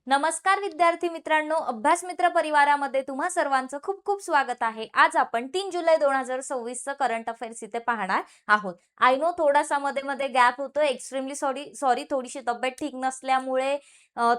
नमस्कार विद्यार्थी मित्रांनो, अभ्यास मित्र परिवारामध्ये तुम्हा सर्वांचं खूप खूप स्वागत आहे। आज आपण 3 जुलै 2026 चं करंट अफेअर्स इथे पाहणार आहोत। आय नो थोडासा मध्ये गॅप होतो, एक्स्ट्रीमली सॉरी थोडीशी तब्येत ठीक नसल्यामुळे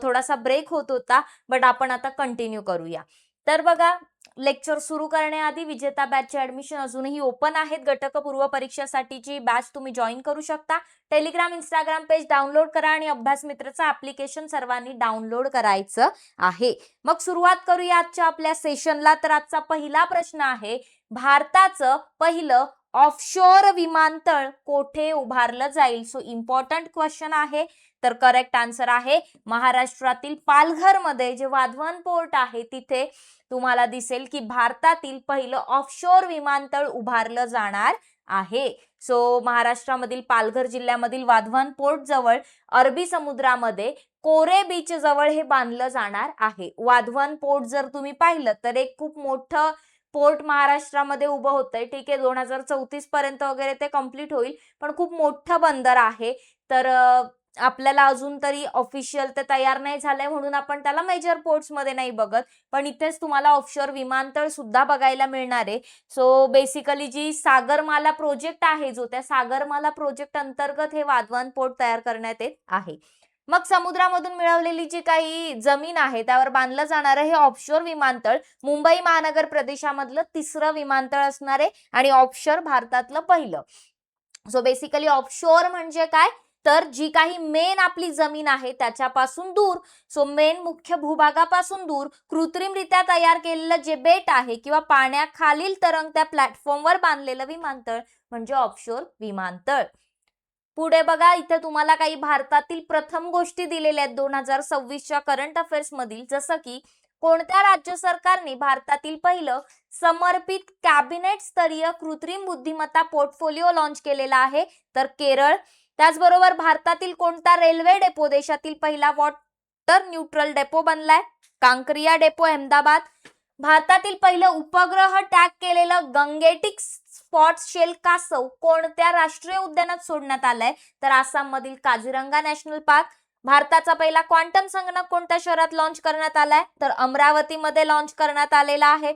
थोडासा ब्रेक होत होता, बट आपण आता कंटिन्यू करूया। तर बघा, लेक्चर सुरू करण्याआधी विजेता बॅचचे ऍडमिशन अजूनही ओपन आहेत। घटक पूर्व परीक्षेसाठीची बॅच तुम्ही जॉईन करू शकता। टेलिग्राम इंस्टाग्राम पेज डाउनलोड करा आणि अभ्यास मित्रचं ऍप्लिकेशन सर्वांनी डाउनलोड करायचं आहे। मग सुरुवात करूया आजच्या आपल्या सेशनला। तर आजचा पहिला प्रश्न आहे, भारताचं पहिलं ऑफशोर विमानतळ कोठे उभारलं जाईल? सो इम्पॉर्टंट क्वेश्चन आहे। तर करेक्ट आन्सर आहे महाराष्ट्रातील पालघर मध्ये जे वाधवन पोर्ट आहे तिथे तुम्हाला दिसेल की भारतातील पहिलं ऑफशोर विमानतळ उभारलं जाणार आहे। सो महाराष्ट्रामधील पालघर जिल्ह्यामधील वाधवन पोर्ट जवळ अरबी समुद्रामध्ये कोरे बीच जवळ हे बांधलं जाणार आहे। वाधवन पोर्ट जर तुम्ही पाहिलं तर एक खूप मोठं पोर्ट महाराष्ट्रामध्ये उभं होतंय। ठीक आहे, 2034 पर्यंत वगैरे ते कंप्लीट होईल, पण खूप मोठं बंदर आहे। तर आपल्याला अजून तरी ऑफिशियल ते तयार नाही झालंय म्हणून आपण त्याला मेजर पोर्ट्स मध्ये नाही बघत, पण इथेच तुम्हाला ऑफशोर विमानतळ सुद्धा बघायला मिळणार आहे। सो बेसिकली जी सागरमाला प्रोजेक्ट आहे, जो त्या सागरमाला प्रोजेक्ट अंतर्गत हे वाधवन पोर्ट तयार करण्यात येत आहे। मग समुद्रामधून मिळवलेली जी काही जमीन आहे त्यावर बांधलं जाणारं हे ऑफशोर विमानतळ मुंबई महानगर प्रदेशामधलं तिसरं विमानतळ असणार आहे आणि ऑफशोर भारतातलं पहिलं। सो बेसिकली ऑफशोर म्हणजे काय, तर जी काही मेन आपली जमीन आहे त्याच्यापासून दूर, सो मेन मुख्य भूभागापासून दूर कृत्रिमरित्या तयार केलेलं जे बेट आहे किंवा पाण्याखालील तरंगत्या प्लॅटफॉर्मवर बांधलेलं विमानतळ म्हणजे ऑफशोर विमानतळ। पुढे बघा, इथे तुम्हाला काही भारतातील प्रथम गोष्टी दिलेल्या आहेत 2026च्या करंट अफेअर्स मधील, जसं की कोणत्या राज्य सरकारने भारतातील पहिलं समर्पित कॅबिनेट स्तरीय कृत्रिम बुद्धिमत्ता पोर्टफोलिओ लॉन्च केलेला आहे? तर केरळ। त्याचबरोबर भारतातील कोणता रेल्वे डेपो देशातील पहिला वॉटर न्यूट्रल डेपो बनलाय? कांक्रिया डेपो अहमदाबाद। भारतातील पहिलं उपग्रह टॅग केलेलं गंगेटिक स्पॉट शेल कासव कोणत्या राष्ट्रीय उद्यानात सोडण्यात आलंय? तर आसाम मधील काझीरंगा नॅशनल पार्क। भारताचा पहिला क्वांटम संगणक कोणत्या शहरात लॉन्च करण्यात आलाय? तर अमरावती मध्ये लॉन्च करण्यात आलेला आहे।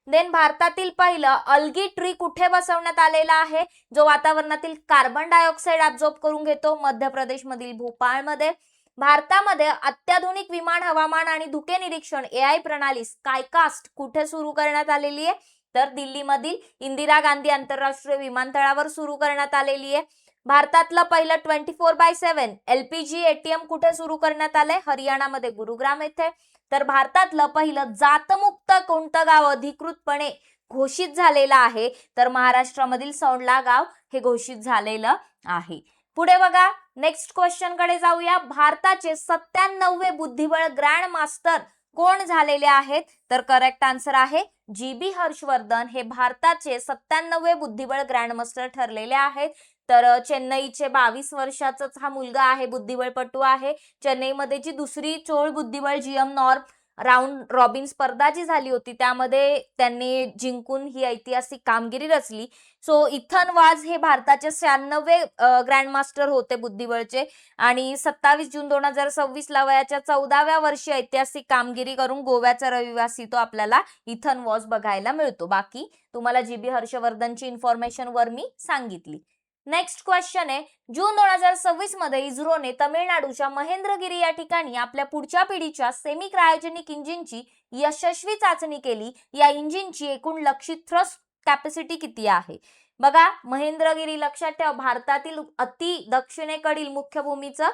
देन भारतातील पहिलं अल्गी ट्री कुठे बसवण्यात आलेला आहे, जो वातावरणातील कार्बन डायऑक्साइड ऍब्झॉर्ब करून घेतो? मध्य प्रदेश मधील भोपाळ मध्ये। भारतामध्ये अत्याधुनिक विमान हवामान आणि धुके निरीक्षण AI प्रणाली स्कायकास्ट कुठे सुरू करण्यात आलेली आहे? तर दिल्लीमधील इंदिरा गांधी आंतरराष्ट्रीय विमानतळावर सुरू करण्यात आलेली आहे। भारतातलं पहिलं 24/7 LPG ATM कुठे सुरू करण्यात आलंय? हरियाणामध्ये गुरुग्राम येथे। तर भारतातलं पहिलं जातमुक्त कोणतं गाव अधिकृतपणे घोषित झालेलं आहे? तर महाराष्ट्रामधील सौंडला गाव हे घोषित झालेलं आहे। पुढे बघा, नेक्स्ट क्वेश्चन कडे जाऊया। भारताचे 97वे बुद्धिबळ ग्रँड मास्टर कोण झालेले आहेत? तर करेक्ट आन्सर आहे GB हर्षवर्धन हे भारताचे 97वे बुद्धिबळ ग्रँड मास्टर ठरलेले आहेत। तर चेन्नईचे 22 वर्षाचाच हा मुलगा आहे, बुद्धिबळपटू आहे। चेन्नईमध्ये जी दुसरी चोळ बुद्धिबळ GM नॉर्म राऊंड रॉबिन स्पर्धा जी झाली होती त्यामध्ये त्यांनी जिंकून ही ऐतिहासिक कामगिरी रचली। सो इथन वाज हे भारताचे 96वे ग्रँडमास्टर होते बुद्धिबळचे आणि 27 जून 2026 ला वयाच्या 14व्या वर्षी ऐतिहासिक कामगिरी करून गोव्याचा रहिवासी तो आपल्याला इथन वॉज बघायला मिळतो। बाकी तुम्हाला GB हर्षवर्धनची इन्फॉर्मेशन वर मी सांगितली। नेक्स्ट क्वेश्चन आहे, जून 2026 मध्ये इस्रोने तमिळनाडूच्या महेंद्रगिरी या ठिकाणी आपल्या पुढच्या पिढीच्या सेमी क्रायोजेनिक इंजिनची यशस्वी चाचणी केली। या इंजिनची एकूण लक्षित थ्रस्ट कॅपॅसिटी किती आहे? बघा, महेंद्रगिरी लक्षात ठेवा, भारतातील अति दक्षिणेकडील मुख्य भूमीचं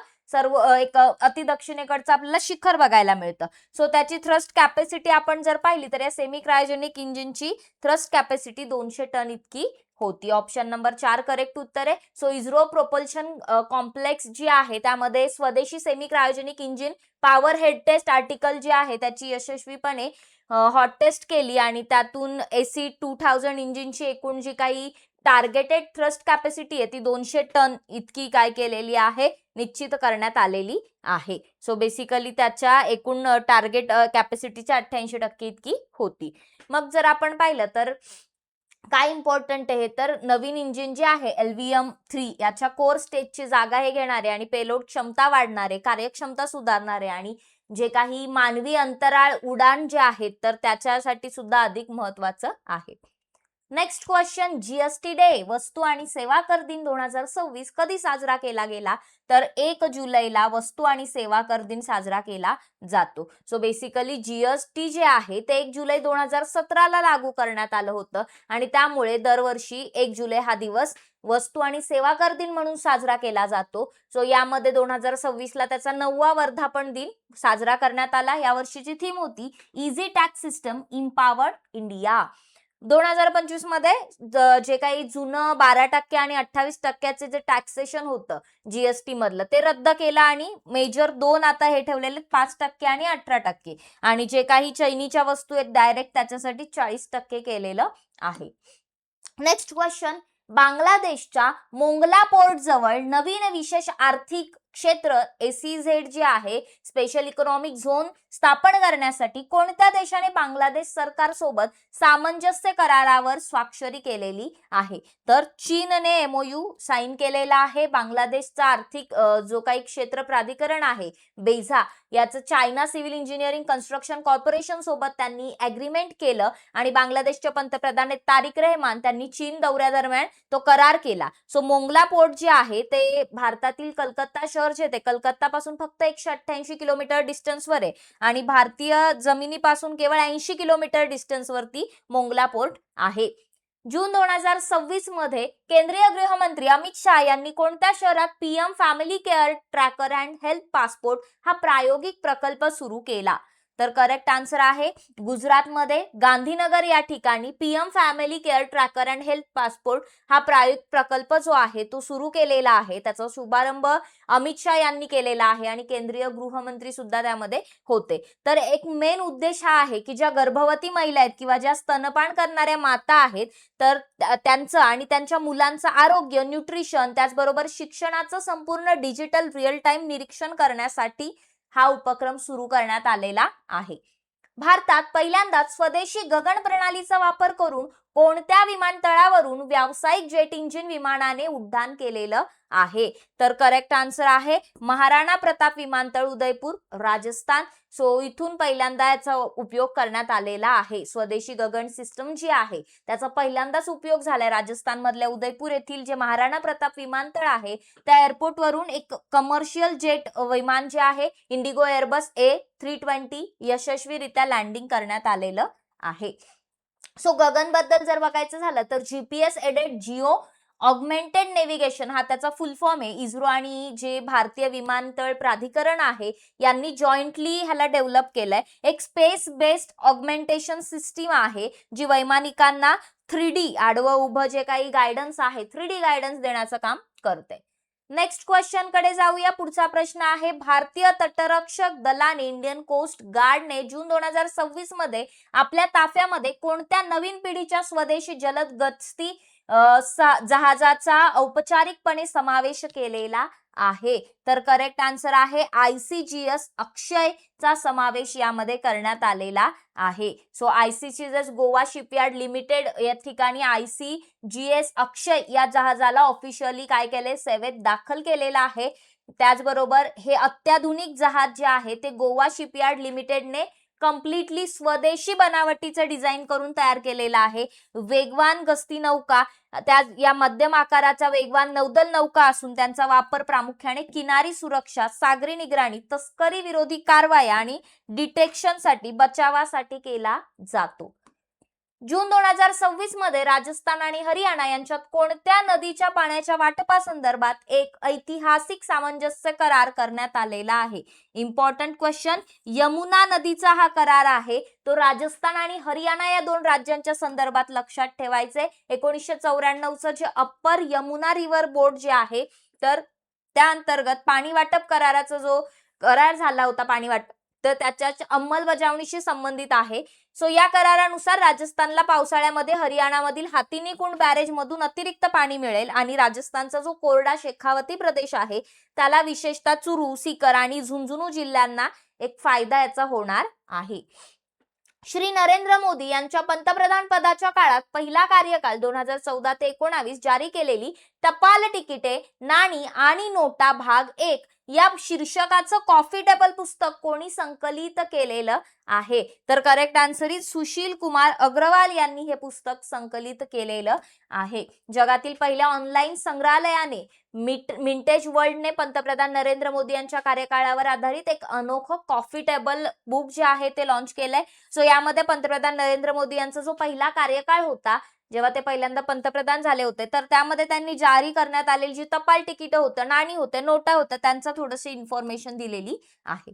एक अति दक्षिणेकडचं आपल्याला शिखर बघायला मिळतं। सो त्याची थ्रस्ट कॅपॅसिटी आपण जर पाहिली तर या सेमी क्रायोजेनिक इंजिनची थ्रस्ट कॅपॅसिटी 200 टन इतकी होती। ऑप्शन नंबर 4 करेक्ट उत्तर आहे। सो इस्रो प्रोपल्शन कॉम्प्लेक्स जी आहे त्यामध्ये स्वदेशी semi cryogenic engine power head test article जे आहे त्याची यशस्वीपणे हॉट टेस्ट केली आणि त्यातून AC-2000 इंजिनची एकूण जी काही टार्गेटेड थ्रस्ट कॅपॅसिटी आहे ती 200 टन इतकी काय केलेली आहे, निश्चित करण्यात आलेली आहे। सो बेसिकली त्याच्या एकूण टार्गेट कॅपॅसिटीच्या 88% इतकी होती। मग जर आपण पाहिलं तर काय इम्पॉर्टंट आहे तर नवीन इंजिन जे आहे LVM-3 याच्या कोर स्टेजची जागा हे घेणारे आणि पेलोड क्षमता वाढणारे, कार्यक्षमता सुधारणारे आणि जे काही मानवी अंतराळ उडान जे आहेत तर त्याच्यासाठी सुद्धा अधिक महत्वाचं आहे. नेक्स्ट क्वेश्चन, जीएसटी डे वस्तू आणि सेवा कर दिन 2026 कधी साजरा केला गेला तर 1 जुलैला वस्तू आणि सेवा कर दिन साजरा केला जातो. सो बेसिकली जीएसटी जे आहे ते 1 जुलै 2017 ला लागू करण्यात आलं होतं आणि त्यामुळे दरवर्षी 1 जुलै हा दिवस वस्तू आणि सेवा कर दिन म्हणून साजरा केला जातो. सो यामध्ये 2026 ला त्याचा 9वा वर्धापन दिन साजरा करण्यात आला. या वर्षीची थीम होती इझी टॅक्स सिस्टम इम्पॉवर्ड इंडिया. 2025 मध्ये जे काही जुनं 12% आणि 28% जे टॅक्सेशन होतं जीएसटी मधलं ते रद्द केलं आणि मेजर 2 आता हे ठेवलेले 5% आणि 18% आणि जे काही चैनीच्या वस्तू आहेत डायरेक्ट त्याच्यासाठी 40% केलेलं आहे. नेक्स्ट क्वेश्चन, बांगलादेशच्या मोंगला पोर्ट जवळ नवीन विशेष आर्थिक क्षेत्र SEZ जे आहे स्पेशल इकॉनॉमिक झोन स्थापन करण्यासाठी कोणत्या देशाने बांगलादेश सरकार सोबत सामंजस्य करारावर स्वाक्षरी केलेली आहे तर चीनने MOU साइन केलेला आहे. बांगलादेशचा आर्थिक जो काही क्षेत्र प्राधिकरण आहे बेझा याचं China civil engineering construction corporation सोबत त्यांनी अग्रीमेंट केलं आणि बांगलादेशचे पंतप्रधान तारिक रहमान त्यांनी चीन दौऱ्यादरम्यान तो करार केला. सो मोंगला पोर्ट जे आहे ते भारतातील कलकत्ता शहर जे ते कलकत्ता पासून फक्त 188 किलोमीटर डिस्टन्सवर आहे आणि भारतीय जमिनीपासून केवळ 80 किलोमीटर डिस्टन्सवरती मोंगला पोर्ट आहे. जून 2026 मध्ये केंद्रीय गृहमंत्री अमित शाह यांनी कोणत्या शहरात PM family care tracker and health passport हा प्रायोगिक प्रकल्प सुरू केला तर करेक्ट आन्सर आहे गुजरातमध्ये गांधीनगर या ठिकाणी PM family care tracker and health passport हा प्रायोगिक प्रकल्प जो आहे तो सुरू केलेला आहे. त्याचा शुभारंभ अमित शाह यांनी केलेला आहे आणि केंद्रीय गृहमंत्री सुद्धा त्यामध्ये होते. तर एक मेन उद्देश हा आहे की ज्या गर्भवती महिला आहेत किंवा ज्या स्तनपान करणाऱ्या माता आहेत तर त्यांचं आणि त्यांच्या मुलांचं आरोग्य, न्यूट्रिशन त्याचबरोबर शिक्षणाचं संपूर्ण डिजिटल रिअल टाइम निरीक्षण करण्यासाठी हा उपक्रम सुरू करण्यात आलेला आहे. भारतात पहिल्यांदाच स्वदेशी गगन प्रणालीचा वापर करून कोणत्या विमानतळावरून व्यावसायिक जेट इंजिन विमानाने उड्डाण केलेलं आहे तर करेक्ट आन्सर आहे महाराणा प्रताप विमानतळ उदयपूर राजस्थान. सो इथून पहिल्यांदा याचा उपयोग करण्यात आलेला आहे. स्वदेशी गगन सिस्टम जी आहे त्याचा पहिल्यांदाच उपयोग झालाय राजस्थान मधल्या उदयपूर येथील जे महाराणा प्रताप विमानतळ आहे त्या एअरपोर्ट वरून एक कमर्शियल जेट विमान जे आहे इंडिगो एअरबस A320 यशस्वीरित्या लँडिंग करण्यात आलेलं आहे. सो गगन बद्दल जर बघायचं झालं तर GPS aided geo augmented navigation हा त्याचा फुल फॉर्म आहे. इस्रो आणि जे भारतीय विमानतळ प्राधिकरण आहे यांनी जॉईंटली ह्याला डेव्हलप केलंय. एक स्पेस बेस्ड ऑगमेंटेशन सिस्टीम आहे जी वैमानिकांना 3D आडवं उभं जे काही गायडन्स आहे 3D गायडन्स देण्याचं काम करते. नेक्स्ट क्वेश्चन कडे जाऊया. पुढचा प्रश्न आहे भारतीय तटरक्षक दलाने इंडियन कोस्ट गार्डने जून 2026 मध्ये आपल्या ताफ्यामध्ये कोणत्या नवीन पिढीच्या स्वदेशी जलद गस्ती जहाजाचा औपचारिकपणे समावेश केलेला आहे तर करेक्ट आन्सर आहे ICGS अक्षय चा समावेश यामध्ये करण्यात आलेला आहे. So ICGS Goa shipyard limited या ठिकाणी ICGS अक्षय या जहाजाला ऑफिशियली काय केले सेवेत दाखल केलेला आहे. त्याचबरोबर हे अत्याधुनिक जहाज जे आहे ते गोवा शिपयार्ड लिमिटेडने कम्प्लिटली स्वदेशी बनावटीचं डिझाईन करून तयार केलेला आहे. वेगवान गस्ती नौका त्या या मध्यम आकाराच्या वेगवान नौदल नौका असून त्यांचा वापर प्रामुख्याने किनारी सुरक्षा, सागरी निगराणी, तस्करी विरोधी कारवाया आणि डिटेक्शनसाठी बचावासाठी केला जातो. जून 2026 मध्ये राजस्थान आणि हरियाणा यांच्यात कोणत्या नदीच्या पाण्याच्या वाटपासंदर्भात एक ऐतिहासिक सामंजस्य करार करण्यात आलेला आहे. इम्पॉर्टंट क्वेश्चन, यमुना नदीचा हा करार आहे तो राजस्थान आणि हरियाणा या दोन राज्यांच्या संदर्भात लक्षात ठेवायचे. 1994चं जे अप्पर यमुना रिव्हर बोर्ड जे आहे तर त्या अंतर्गत पाणी वाटप कराराचा जो करार झाला होता पाणी वाटप तर त्याच्या अंमलबजावणीशी संबंधित आहे. सो या करारानुसार राजस्थानला पावसाळ्यामध्ये हरियाणामधील हाथीनी कुंड बॅरेज मधून अतिरिक्त पाणी मिळेल आणि राजस्थानचा जो कोरडा शेखावती प्रदेश आहे त्याला विशेषतः चुरू, सीकर आणि झुंझुनू जिल्ह्यांना एक फायदा याचा होणार आहे. श्री नरेंद्र मोदी यांच्या पंतप्रधान पदाच्या काळात पहिला कार्यकाल 2014 ते 19 जारी केलेली टपाल तिकिटे, नाणी आणि नोटा भाग 1 या शीर्षकाचं कॉफी टेबल पुस्तक कोणी संकलित केलेलं आहे? तर correct answer is Sushil Kumar Agrawal यांनी हे पुस्तक संकलित केलेलं आहे. जगातील पहिल्या ऑनलाईन संग्रहालयाने मिंटेज वर्ल्डने पंतप्रधान नरेंद्र मोदी यांच्या कार्यकाळावर आधारित एक अनोखं कॉफी टेबल बुक जे आहे ते लॉन्च केलंय. सो यामध्ये पंतप्रधान नरेंद्र मोदी यांचा जो पहिला कार्यकाळ होता, जेव्हा ते पहिल्यांदा पंतप्रधान झाले होते, तर त्यामध्ये त्यांनी जारी करण्यात आलेली जी टपाल तिकीट होतं, नाणी होते, नोटा होत्या, त्यांचा थोडीशी इन्फॉर्मेशन दिलेली आहे.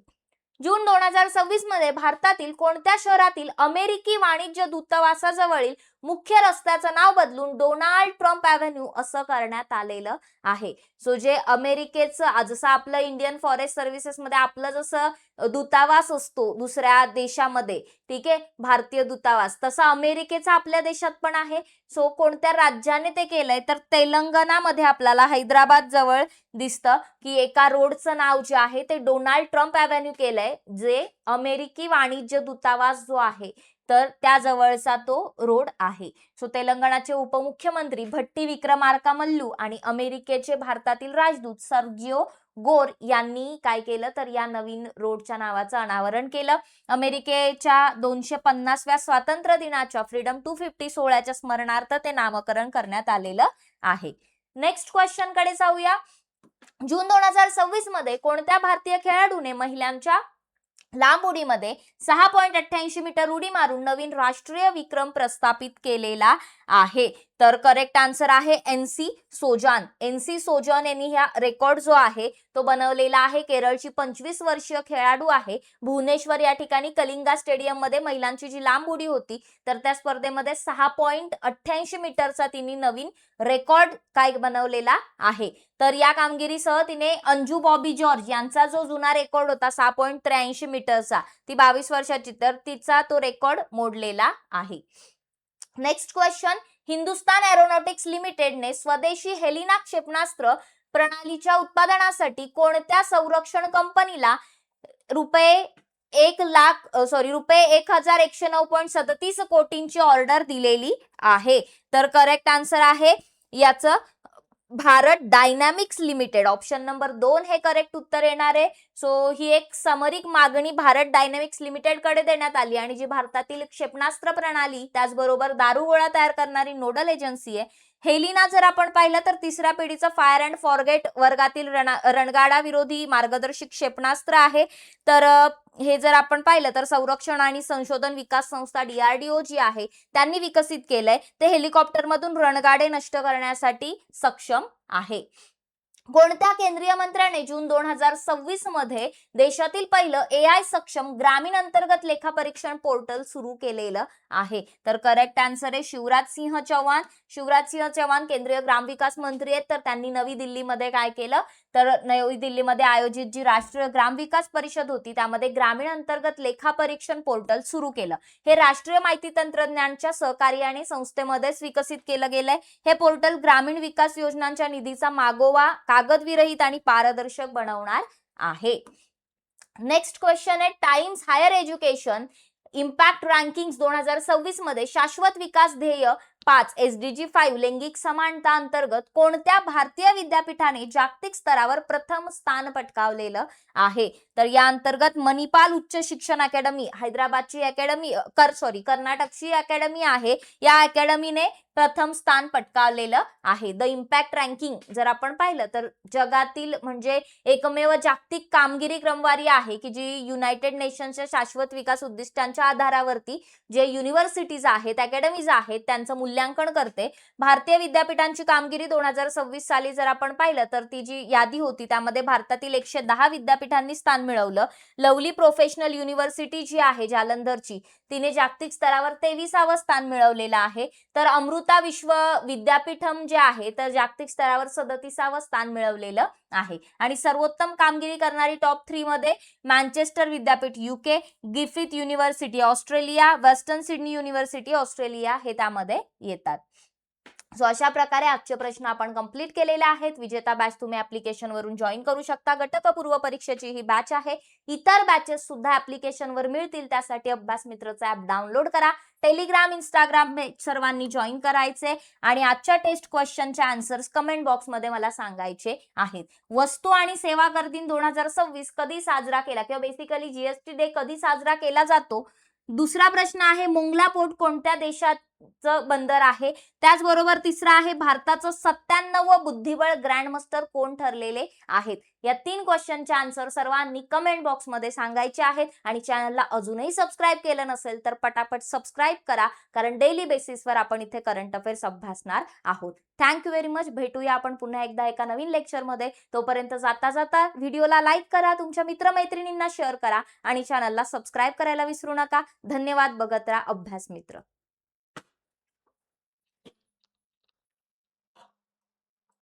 जून 2026 मध्ये भारतातील कोणत्या शहरातील अमेरिकी वाणिज्य दूतावासाजवळील मुख्य रस्त्याचं नाव बदलून डोनाल्ड ट्रम्प ॲव्हेन्यू असं करण्यात आलेलं आहे? सो जे अमेरिकेचं जसं आपलं इंडियन फॉरेस्ट सर्व्हिसेस मध्ये आपलं जसं दूतावास असतो दुसऱ्या देशामध्ये, ठीक आहे, भारतीय दूतावास, तसा अमेरिकेचा आपल्या देशात पण आहे. सो कोणत्या राज्याने ते केलंय? तर तेलंगणामध्ये आपल्याला हैदराबाद जवळ दिसतं की एका रोडचं नाव जे आहे ते डोनाल्ड ट्रम्प ॲव्हेन्यू केलंय, जे अमेरिकी वाणिज्य दूतावास जो आहे तर त्या जवळचा तो रोड आहे. सो तेलंगणाचे उपमुख्यमंत्री भट्टी विक्रमार्का मल्लू आणि अमेरिकेचे भारतातील राजदूत सर्जिओ गोर यांनी काय केलं, तर या नवीन रोडच्या नावाचं अनावरण केलं. अमेरिकेच्या 250व्या स्वातंत्र्य दिनाच्या फ्रीडम 250 सोहळ्याच्या स्मरणार्थ ते नामकरण करण्यात आलेलं आहे. नेक्स्ट क्वेश्चन कडे जाऊया. जून 2026 मध्ये कोणत्या भारतीय खेळाडूने महिलांच्या लांब उडीमध्ये 6.88 मीटर उडी मारून नवीन राष्ट्रीय विक्रम प्रस्थापित केलेला आहे? तर करेक्ट आन्सर आहे एनसी सोजान. एनसी सोजान यांनी हा रेकॉर्ड जो आहे तो बनवलेला आहे. केरळची 25 वर्षीय खेळाडू आहे. भुवनेश्वर या ठिकाणी कलिंगा स्टेडियम मध्ये महिलांची जी लांब उडी होती तर त्या स्पर्धेमध्ये 6.88 मीटरचा तिने नवीन रेकॉर्ड काय बनवलेला आहे. तर या कामगिरीसह तिने अंजू बॉबी जॉर्ज यांचा जो जुना रेकॉर्ड होता 6.83 मीटरचा, ती 22 वर्षाची, तर तिचा तो रेकॉर्ड मोडलेला आहे. Next question. हिंदुस्तान एरोनॉटिक्स लिमिटेडने स्वदेशी हेलिना क्षेपणास्त्र प्रणालीच्या उत्पादनासाठी कोणत्या संरक्षण कंपनीला रुपये 1,0109.37 कोटींची ऑर्डर दिलेली आहे? तर करेक्ट आन्सर आहे याचं Bharat dynamics limited. Option number 2 हे करेक्ट उत्तर येणार आहे. सो ही एक समरिक मागणी भारत डायनामिक्स लिमिटेड कडे देण्यात आली आणि जी भारतातील क्षेपणास्त्र प्रणाली त्याचबरोबर दारुगोळा तयार करणारी नोडल एजन्सी आहे. हेलिना जर आपण पाहिलं तर तिसऱ्या पिढीचं फायर अँड फॉरगेट वर्गातील रणगाडा विरोधी मार्गदर्शक क्षेपणास्त्र आहे. तर हे जर आपण पाहिलं तर संरक्षण आणि संशोधन विकास संस्था DRDO जी आहे त्यांनी विकसित केलंय. ते हेलिकॉप्टर मधून रणगाडे नष्ट करण्यासाठी सक्षम आहे. कोणत्या केंद्रीय मंत्र्याने जून 2026 मध्ये देशातील पहिलं AI सक्षम ग्रामीण अंतर्गत लेखा परीक्षण पोर्टल सुरू केलेलं आहे? तर करेक्ट आन्सर आहे शिवराज सिंह चौहान. शिवराज सिंह चौहान केंद्रीय ग्रामविकास मंत्री आहेत. तर त्यांनी नवी दिल्लीमध्ये काय केलं, तर नवी दिल्लीमध्ये आयोजित जी राष्ट्रीय ग्रामविकास परिषद होती त्यामध्ये ग्रामीण अंतर्गत लेखा परीक्षण पोर्टल सुरू केलं. हे राष्ट्रीय माहिती तंत्रज्ञानच्या सहकार्याने संस्थेमध्येच विकसित केलं गेलंय. हे पोर्टल ग्रामीण विकास योजनांच्या निधीचा मागोवा कागदविरहित आणि पारदर्शक बनवणार आहे. नेक्स्ट क्वेश्चन आहे. टाइम्स हायर एज्युकेशन इम्पॅक्ट रँकिंग्स 2026 मध्ये शाश्वत विकास ध्येय 5 SDG 5 लैंगिक समानता अंतर्गत कोणत्या भारतीय विद्यापीठाने जागतिक स्तरावर प्रथम स्थान पटकावलेलं आहे? तर या अंतर्गत मणिपाल उच्च शिक्षण अकॅडमी, हैदराबादची अकॅडमी, कर्नाटकची अकॅडमी आहे. या अकॅडमीने प्रथम स्थान पटकावलेलं आहे. द इम्पॅक्ट रँकिंग जर आपण पाहिलं तर जगातील म्हणजे एकमेव जागतिक कामगिरी क्रमवारी आहे की जी युनायटेड नेशन्सच्या शाश्वत विकास उद्दिष्टांच्या आधारावरती जे युनिव्हर्सिटीज आहेत, अकॅडमीज आहेत त्यांचं मूल्यांकन करते. भारतीय विद्यापीठांची कामगिरी 2026 साली जर आपण पाहिलं तर ती जी यादी होती त्यामध्ये भारतातील 110 विद्यापीठांनी स्थान मिळवलं. लवली प्रोफेशनल युनिव्हर्सिटी जी आहे जालंधरची, तिने जागतिक स्तरावर 23वे स्थान मिळवलेलं आहे. तर अमृता विश्व विद्यापीठम जे आहे तर जागतिक स्तरावर 37वे स्थान मिळवलेलं आहे. आणि सर्वोत्तम कामगिरी करणारी टॉप 3 मध्ये मँचेस्टर विद्यापीठ UK, Griffith University Australia, Western Sydney University Australia हे त्यामध्ये येतात. सो अशा प्रकारे आजचे प्रश्न आपण कंप्लीट केलेले आहेत. विजेता बॅच तुम्ही ऍप्लिकेशन वरून जॉईन करू शकता. घटकपूर्व परीक्षेची ही बॅच आहे. इतर बॅचेस सुद्धा ऍप्लिकेशन वर मिळतील. त्यासाठी अभ्यास मित्रचा ऍप डाउनलोड करा. टेलिग्राम, इंस्टाग्राम सर्वांनी जॉईन करायचे आणि आजच्या टेस्ट क्वेश्चनचे आन्सर्स कमेंट बॉक्स मध्ये मला सांगायचे आहेत. वस्तू आणि सेवा कर दिन 2026 कधी साजरा केला किंवा बेसिकली जीएसटी डे कधी साजरा केला जातो? दुसरा प्रश्न आहे मोंगला पोर्ट कोणत्या देशाचं बंदर आहे? त्याचबरोबर तिसरा आहे भारताचं 97 बुद्धिबळ ग्रँडमास्टर कोण ठरलेले आहेत? या 3 क्वेश्चनचे आन्सर सर्वांनी कमेंट बॉक्स मध्ये सांगायचे आहेत आणि चॅनलला अजूनही सबस्क्राईब केलं नसेल तर पटापट सबस्क्राईब करा, कारण डेली बेसिसवर आपण इथे करंट अफेअर्स अभ्यासणार आहोत. Thank you very much. भेटूया आपण पुन्हा एकदा एका नवीन लेक्चर मध्ये. तोपर्यंत जाता जाता व्हिडिओला लाईक करा, तुमच्या मित्रमैत्रिणींना शेअर करा आणि चॅनलला सबस्क्राईब करायला विसरू नका. धन्यवाद. बघत राहा अभ्यास मित्र.